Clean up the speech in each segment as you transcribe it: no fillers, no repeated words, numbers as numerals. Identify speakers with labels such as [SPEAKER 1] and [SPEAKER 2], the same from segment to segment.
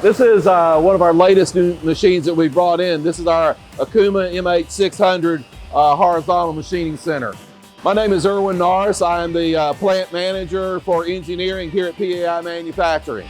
[SPEAKER 1] This is one of our latest new machines that we brought in. This is our Okuma MA-600 horizontal machining center. My name is Erwin Norris. I am the plant manager for engineering here at PAI Manufacturing.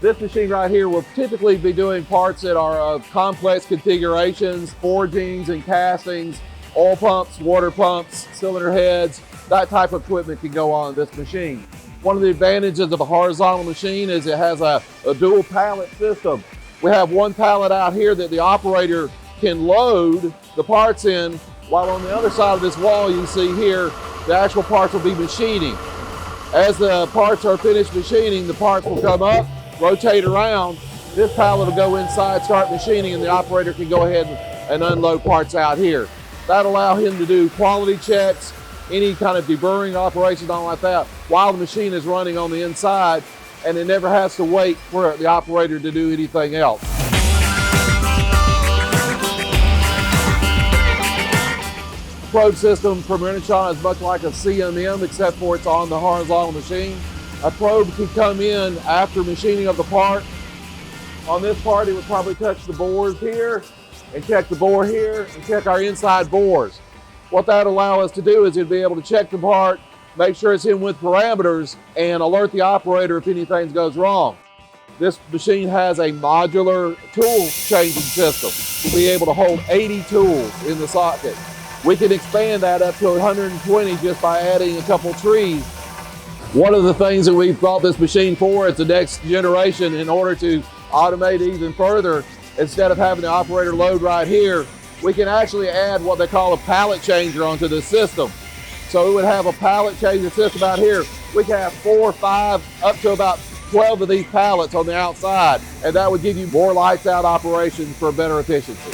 [SPEAKER 1] This machine right here will typically be doing parts that are of complex configurations, forgings and castings, oil pumps, water pumps, cylinder heads. That type of equipment can go on this machine. One of the advantages of a horizontal machine is it has a dual pallet system. We have one pallet out here that the operator can load the parts in, while on the other side of this wall you see here, the actual parts will be machining. As the parts are finished machining, the parts will come up, rotate around, this pallet will go inside, start machining, and the operator can go ahead and unload parts out here. That'll allow him to do quality checks, any kind of deburring operations, all like that, while the machine is running on the inside, and it never has to wait for the operator to do anything else. Probe system for Renaissance is much like a CMM, except for it's on the horizontal machine. A probe can come in after machining of the part. On this part, it would probably touch the bores here, and check the bore here, and check our inside bores. What that allows us to do is it'd be able to check the part, make sure it's in with parameters, and alert the operator if anything goes wrong. This machine has a modular tool changing system. We'll be able to hold 80 tools in the socket. We can expand that up to 120 just by adding a couple trees. One of the things that we've brought this machine for is the next generation in order to automate even further. Instead of having the operator load right here, we can actually add what they call a pallet changer onto the system. So we would have a pallet changer system out here. We can have 4, 5, up to about 12 of these pallets on the outside, and that would give you more lights out operations for better efficiency.